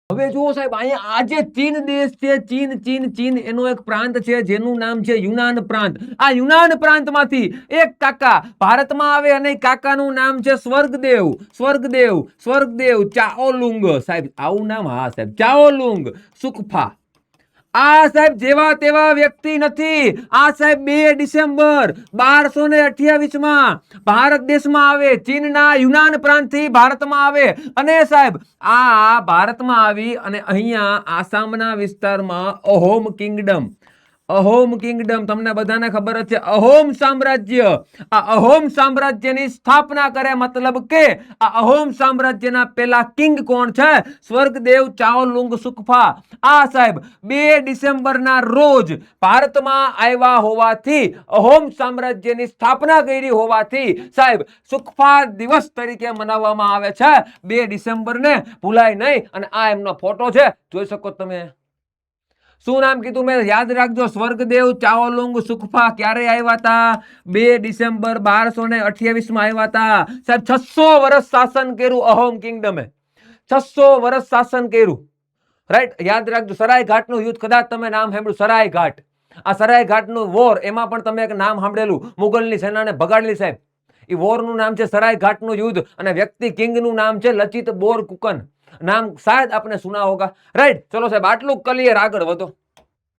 હવે જુઓ સાહેબ, અહીંયા આ જે ચીન દેશ છે, ચીન એનો એક પ્રાંત છે જેનું નામ છે યુનાન પ્રાંત. આ યુનાન પ્રાંતમાંથી એક કાકા ભારતમાં આવે અને કાકાનું નામ છે સ્વર્ગદેવ ચાઓલુંગ. સાહેબ આવું નામ? હા સાહેબ, ચાઓલુંગ સુકફા. આ સાહેબ જેવા તેવા વ્યક્તિ નથી. આ સાહેબ 2 ડિસેમ્બર 1228 માં ભારત દેશમાં આવે, ચીનના યુનાન પ્રાંતથી ભારતમાં આવે. અને સાહેબ આ ભારતમાં આવી અને અહીંયા આસામના વિસ્તારમાં અહોમ કિંગડમ તમને બધાને ખબર જ છે, અહોમ સામ્રાજ્ય. આ અહોમ સામ્રાજ્યની સ્થાપના કરે. મતલબ કે આ અહોમ સામ્રાજ્યના પહેલા કિંગ કોણ છે? સ્વર્ગદેવ ચાઓલુંગ સુકફા. આ સાહેબ 2 ડિસેમ્બરના રોજ ભારતમાં આવ્યા હોવાથી, અહોમ સામ્રાજ્યની સ્થાપના કરી હોવાથી સાહેબ સુકફા દિવસ તરીકે મનાવવામાં આવે છે 2 ડિસેમ્બરને. ભૂલાય નહીં. અને આ એમનો ફોટો છે, જોઈ શકો તમે. શું નામ કીધું મેં? યાદ રાખજો, સ્વર્ગદેવ ચાઓલુંગ સુકફા. ક્યારે આવ્યા હતા? 2 ડિસેમ્બર 1228 માં આવ્યા હતા. સાહેબ 600 વર્ષ શાસન કર્યું અહોમ કિંગડમે. 600 વર્ષ શાસન કર્યું. રાઈટ, યાદ રાખજો. સરાય ઘાટનું યુદ્ધ, કદાચ તમે નામ સાંભળ્યું, સરાય ઘાટ. આ સરાય ઘાટનું વોર, એમાં પણ તમે એક નામ સાંભળેલું, મુગલની સેનાને ભગાડેલી સાહેબ. એ વોરનું નામ છે સરાય ઘાટનું યુદ્ધ. અને વ્યક્તિ કિંગનું નામ છે લચિત બોરફુકન. નામ શાયદ આપને સુના હોગા. રાઈટ, ચલો સાહેબ આટલું ક્લિયર, આગળ વધો.